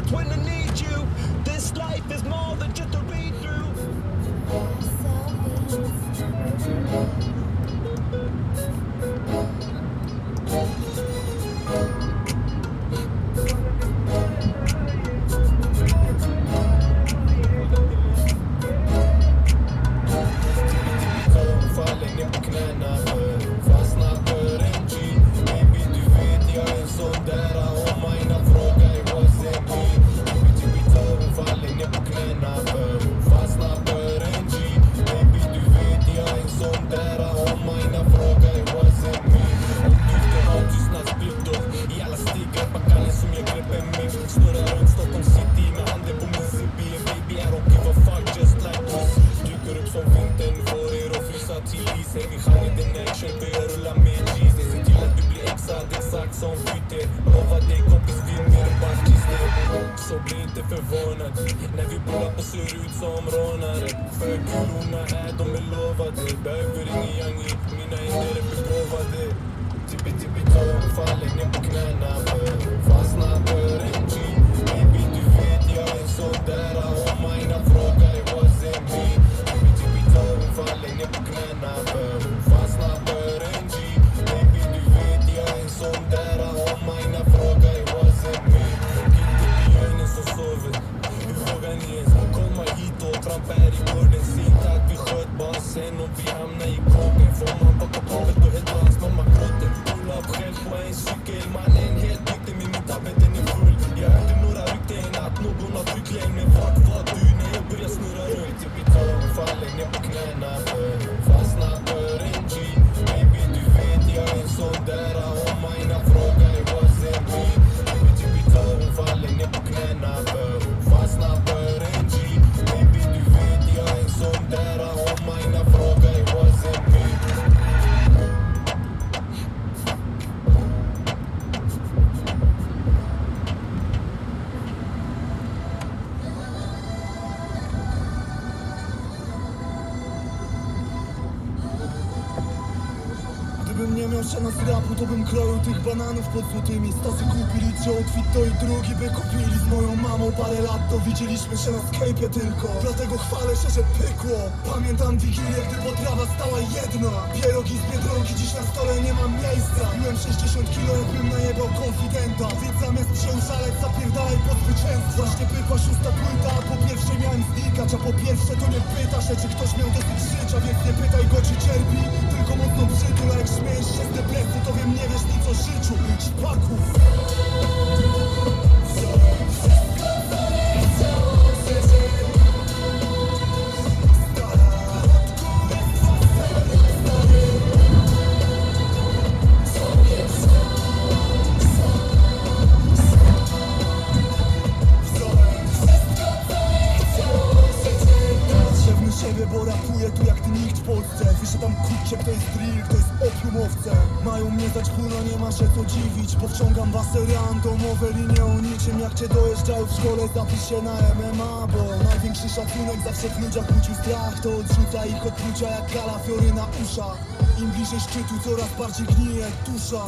best when I need you. This life is more than just a read through. Som byter, lova dig kompis, vi är mer än bakkister. Så bli inte förvånad när vi bullar på ser ut som rånare. För kulorna är de är lovade. Behöver ingen yangi, mina händer är begåvade. Tippi-tippi-tå, faller ner på knäna. Fastnar för en G. Baby du vet jag är sån där. Om mina frågar what's in me. Tippi-tippi-tå, faller ner på knäna. Fastnar för en G. Baby du vet jag är sån där. Trampa här i gården, sent att vi sköt basen och vi hamnar i kåken. Får man baka pappet och helt hans mamma gråter. Pull up själv på en cykel, mannen helt nykter men min tabbe den är full. Jag hörde några rykten att någon har tryckt längd, men vart var du när jag började snurra runt? Typ i tåg, faller ner på knäna, fastnar för en G. Baby du vet jag är sån där, om mina frågar what's in me. Typ i tåg, faller ner på knäna, fastnar för en G. Som där om mina frågor what's in me. Gdybym nie miał się na rapu, to bym kroił tych bananów pod złotymi. Stasy kupili ci outfit, to i drugi by kupili. Z moją mamą parę lat to widzieliśmy się na Skype'ie tylko. Dlatego chwalę się, że pykło. Pamiętam wigilię, gdy potrawa stała jedna. Pierogi z Biedronki, dziś na stole nie mam miejsca. Piłem 60 kilo, jakbym najebał konfidenta. Więc zamiast się użaleć, zapierdalaj po zwycięstwo. Właśnie pykła szósta płyta, a po pierwsze miałem znikać. A po pierwsze to nie pyta się, czy ktoś miał dosyć życia. Więc nie pytaj go, czy cierpi, tylko mocno przytul. A jak śmiejesz się z depresji, to wiem, nie wiesz nic o życiu. Szpaku. Bo rapuję tu jak nikt w Polsce. Wyszedam kurczę, kto jest drill, kto jest opiumowcem. Mają mnie dać pół, no nie ma się co dziwić. Powciągam wasy randomowe linie o niczym. Jak cię dojeżdżają w szkole, zapisz się na MMA. Bo największy szacunek zawsze w ludziach budził strach. To odrzuca ich odczucia jak kalafiory na uszach. Im bliżej szczytu, coraz bardziej gnije dusza.